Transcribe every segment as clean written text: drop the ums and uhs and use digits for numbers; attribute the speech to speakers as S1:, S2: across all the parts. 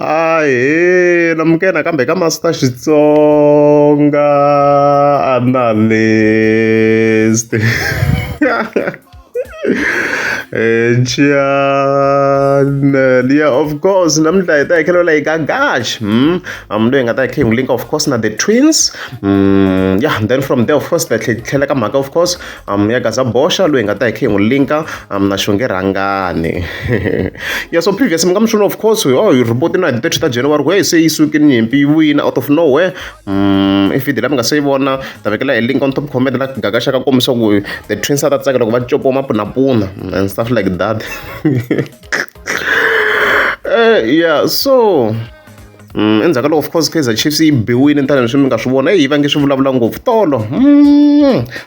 S1: Ahee, namukela kambe ka Master Xitsonga analyst. Channel, yeah, of course. Namhla hi ta hi khelo like Gagash. Loyi hi nga ta hi kha hi n'wi link of course na the twins. Yeah, and then from there of course ta tlhela ka mhaka of course ya Gaza Bosha loyi hi nga ta hi kha hi n'wi linka na Shonge Rangane. Yeah, so previous mi nga mi swona of course hi report na hi 30 ta January where se yi sukile nyimpi yi wina out of nowhere. If video lami nga se yi vona ta vekela hi link on top comment la Gagash ka kombisa ku the twins a ta tsaka loko va copo mapunapuna and stuff like that. Yeah, so endzhaku loko of course Kaizer Chiefs yi biwile tanihi leswi mi nga swi vona hi va nge swi vulavula ngopfu tolo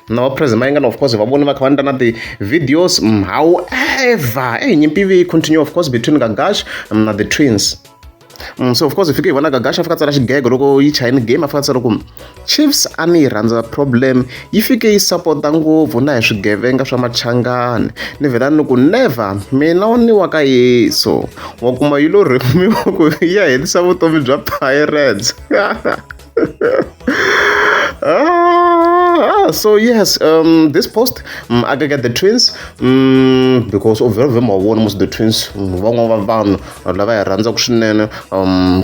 S1: na vapresident mayingana of course hi va voni va kha va endla na ti-videos. However nyimpi yi continue of course between Gagash na the twins. So of course hi fike hi vona Gagash a fika tsala xigego loko yi chayini game a fika tsala ku Chiefs a ni yi rhandza problem yi fike yi sapota ngopfu na hi swigevenga swa machangani ni vhela ni ku never mina ni wa ka Yesu wa kuma yi lo rhemiwa ku ya herisa vutomi bya Pirates. So yes, this post I can get the twins because of very mavona most the twins van'wana va vanhu lava hi rhandzaka swinene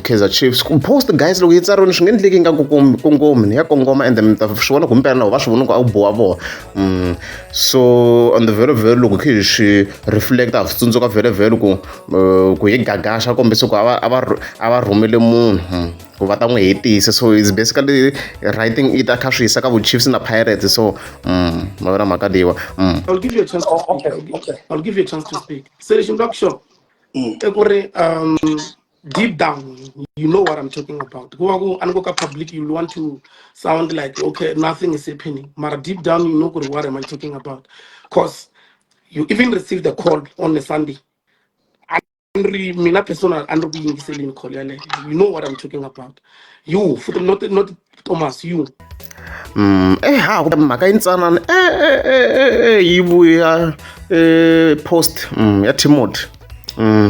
S1: Kaizer Chiefs post guys loko yi tsariwini swi nge endleki ingaku kongomi ni ya kongoma and mi ta swi vona ku mpela na va swi vona ku a wu boha vona. So on the very loko khi hi swi reflect a swi tsundzuka very ku hi Gagash a kombisa ku a va rhumele munhu ku va ta n'wi hetisa. So it's basically writing it a kha swi yisa ka vu-Chiefs na Pirates. So ma vona mhaka leyiwa.
S2: I'll give you a chance to speak. Okay. I'll give you a chance to speak. Selection Block Show. Deep down, you know what I'm talking about. Go and public, you want to sound like, okay, nothing is happening. But deep down, you know what am I talking about. Because you even received a call on a Sunday. Mina persona and being selling call. You know what I'm talking about. You, not Thomas, you.
S1: Mhaka yintsanana yi vuya post ya Timothy.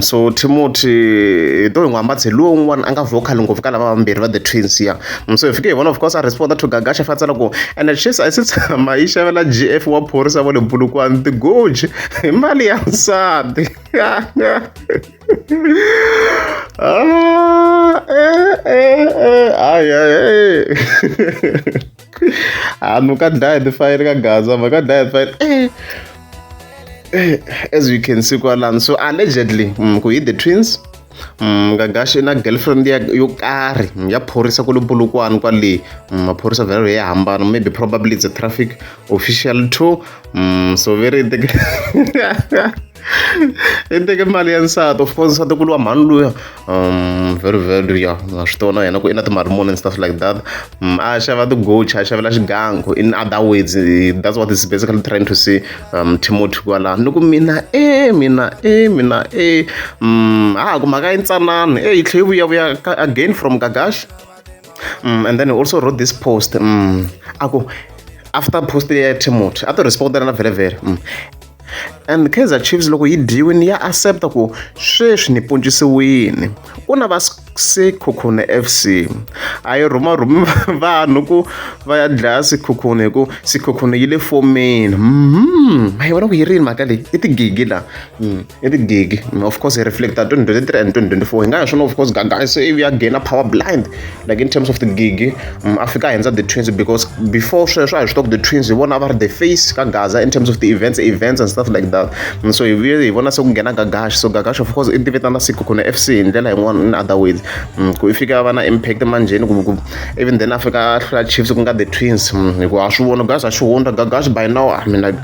S1: So Timothy to hi n'wi ambatse luwa un'wana a nga vocal ngopfu ka lava vambirhi va the twins ya. So hi fike hi vona of course a responda to Gagash a fatsala ku and Chiefs a se tshama yi xavela GF wa phorisa va le Bulukwane tigoji hi mali ya nsati. Nu ka dlaya tifayiri ka Gaza ma ka dlaya tifayiri as you can see kwalani. So allegedly ku hi the twins Gagash na girlfriend yo karhi ya phorisa ku le Bulukwane kwale maphorisa very ya hambana maybe probably it's a traffic official too. So very i teke mali ya nsati of course nsati ku luwa mhani luya very ya na swi tona yena ku i na timali muni and stuff like that. A xava tigochi a xavela xigangu in other words that's what is basically trying to say Timothy kwalani ni ku mina ku mhaka yintsanani yi tlhe yi vuya again from Gagash. And then he also wrote this post aku after post ya Timothy a to respondela na very and Kaizer Chiefs loko yi dyiwini ya accepta ku sweswi ni poncisiwini ku na va Sekhukhune FC a yi rhumi vanhu ku va ya dlaya Sekhukhune hi ku Sekhukhune yi le fomeni. Ma yi vona ku yi rini mhaka leyi i tigigi la i tigigi of course hi reflecta 2023 and 2024 hi nga ya swona of course Gagash se ivi ya gaina power blind like in terms of the gigi a fika a hundza the twins because before sweswo a hi swi tiva ku the twins hi vona va ri the face ka Gaza in terms of the events and stuff like that. So hi vona se ku nghena Gagash. So Gagash of course i tivitana Sekhukhune FC hi ndlela yin'wana in other ways ku i fika va na impact manjeni ku even then Africa Chiefs ku nga the twins hi ku a swi vona guys a swi hundza Gagash by now I mean like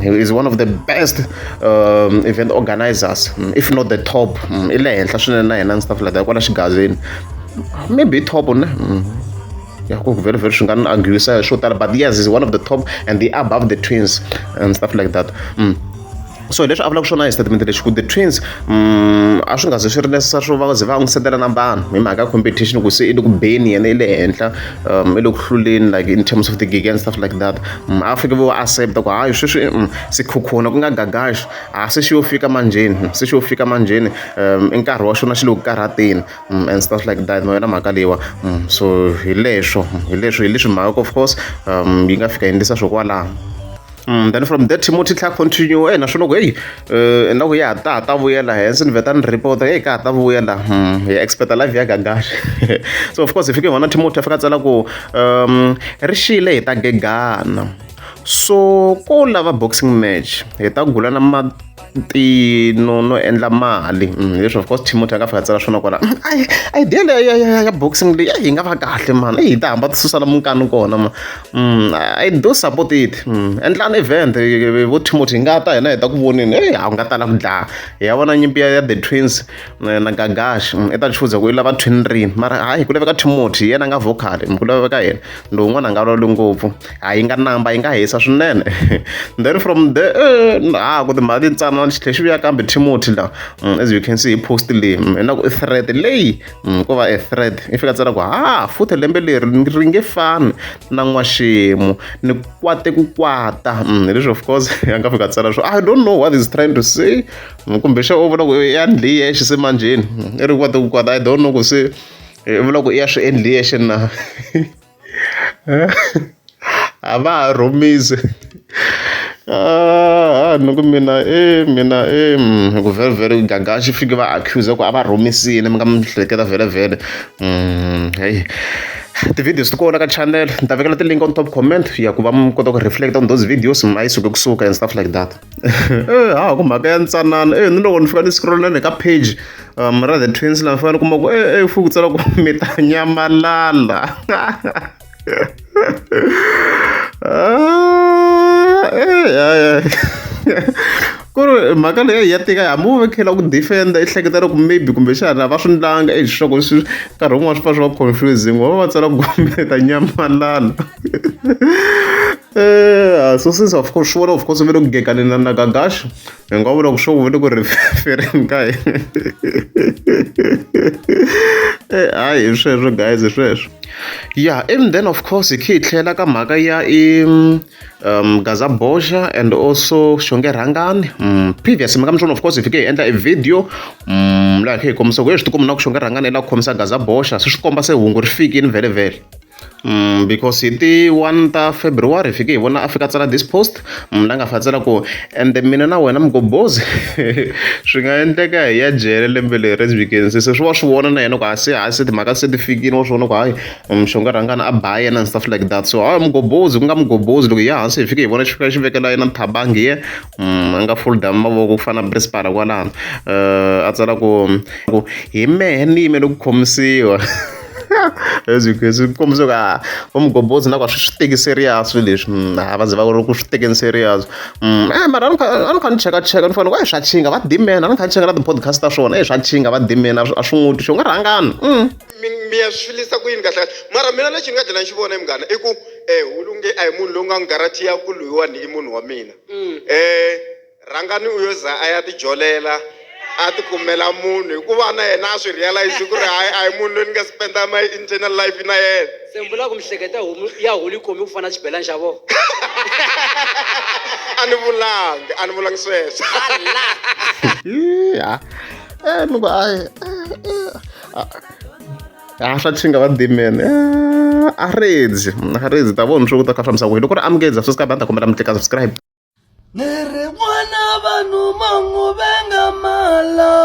S1: he is one of the best event organizers if not the top i le henhla swinene na yena and stuff like that kwala xigazeni maybe top ne yeah, very swi nga ni arguisa swo tala but yes is one of the top and they are above the twins and stuff like that. so leswi a vulaka swona hi statement lexi ku the twins a swi nga ze swi ri necessary swo va ze va n'wi setela na vanhu hi mhaka ya competition ku se i le ku beni yena i le henhla i le ku hluleni like in terms of the gig and stuff like that a fike vo accepta ku hayi sweswi sikhukhuna ku nga gagashi se xi yo fika manjeni se xi yo fika manjeni i nkarhi wa xona xi le ku karhateni and stuff like that no yena mhaka leyiwa so hi leswi mhaka of course yi nga fika yi endlisa swo kwalaho then from that Timothy tla continue naswona ku hey na ku ya ta vuyela hensi ni veta ni report hey ka ta vuyela hi expect live ya gagashi so of course if you want Timothy afika tsala ku ri xile hi ta gegana so ko lava boxing match hi ta gula na no endla mali leswi of course Timothy a nga fika tsala swona kwala idea ya boxing leyi hi nga va kahle man hi ta hamba susa na munkani kona ma I do support it endlani event vo Timothy nga ta hina hi ta ku voneni a nga tala ku dlaya hi ya vona nyimpi ya the twins na gagashi i ta chuza ku i lava twin rini mara hayi ku laveka Timothy yena nga vocal ku laveka yena lowun'wana a nga lwali ngopfu yi nga namba yi nga hisa swinene then from there ku timali ntsana tlhe xi vuya kambe Timothy la as you can see hi post leyi na ku i thread leyi ko va a thread i fika tsala ku futhi lembe leri ri nge fani na n'waxemu ni kwate ku kwata leswi of course a nga fika tsala swo I don't know what is trying to say kumbe xa u vula ku ya ndli yexe se manjeni i ri kwate ku kwata I don't know ku se i vula ku i ya swi endli yexe na a va ha rhomise nuku mina ku vhele gagashi fike va accuse ku a va rhomisile mi nga mi hleketa vhele hey ti-videos ti kona ka channel ni ta vekela ti-link on top comment ya ku va mi kota ku reflect on those videos ma yi suke kusuka and stuff like that ku mhaka ya ntsanana ni loko ni fika ni scrollani ka page ra the twins la fana ni kuma ku fuku tsala ku mi ta nyamalala ku ri mhaka leyi ya tika hambi u vekhela ku defenda i hleketela ku maybe kumbexana va swi ndlanga swilo swi nkarhi wun'wana swi fa swi va confusing wa va tsala ku ta nyamalala so since of course swi vona of course u vele ku gekaneni na gagashi hi nga vula ku swo vele ku refereni ka hayi hi sweswo guys hi sweswo yeah and then of course hi khe hi tlhela ka mhaka ya Gaza Bosha and also Shonge Rangani previous mhaka mswona of course hi fike hi endla a video laha khe hi kombisa ku swi tikomba na ku Shonge Rangani la ku khomisa Gaza Bosha swi komba se hungu ri fikini vhele because hi ti 1 ta February fike hi vona Afrika tsala this post la nga fatsela ku and mina na wena mgobozi swi nga endleka hi ya jele lembe leri as we can see se swi va swi vona na yena ku se timhaka se ti fikini wa swona ku hayi Shonge Rangani a ba yena and stuff like that so mgobozi ku nga mgobozi loko hi ya hansi hi fike hi vona xi fika xi vekela yena thabangi ye a nga folda mavoko ku fana brispara kwalano a tsala ku hi mehe ni yimele ku khomisiwa as you can see kombisa ku va mugombozi na ku swi teki serious leswi va ze va ri ku swi tekeni serious mara a ni kha ni cheka ni fana ku swa chinga va dimena a ni kha ni cheka na ti-podcast ta swona swa chinga va dimena a swi n'wi xo nga rhangani
S3: mi ya swi filisa ku yini kahle mara mina lexi ni nga dlela ni xi vona hi munghana i ku hulunge a hi munhu lowu nga ngarati ya ku loyiwani i munhu wa mina Rangani u yo za a ya tijolela a ti kumela munhu hikuva na yena a swi realize ku ri a hi munhu loyi ni nga spenda my internal life na yena
S4: se ni vula ku mihleketa ya holi komi ku fana xibelani xa vona
S3: a ni vulangi sweswo
S1: ni ku swa chinga va dimene a redzi ta vona swo ku ta kha fambisa ku hi loko ri amukeza subscribe a ni ta kombela mi tlika subscribe
S5: ni ri n'wana vanhu mangu venga malo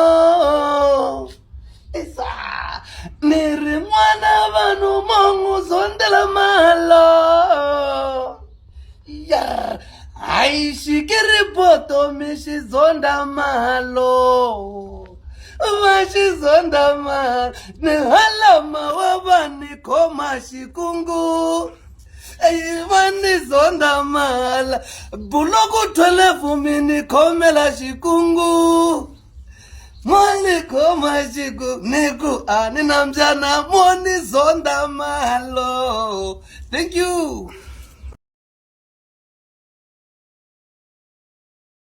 S5: ni ri n'wana vanhu mangu zondela malo ya hayi xikiripoto mi xi zonda malo va xi zonda malo ni halama wa va ni khoma xikungu vani zonda mala buloko 12 mini khomela xikungu mali khoma xikungu niku ani nambyana moni zonda malo thank you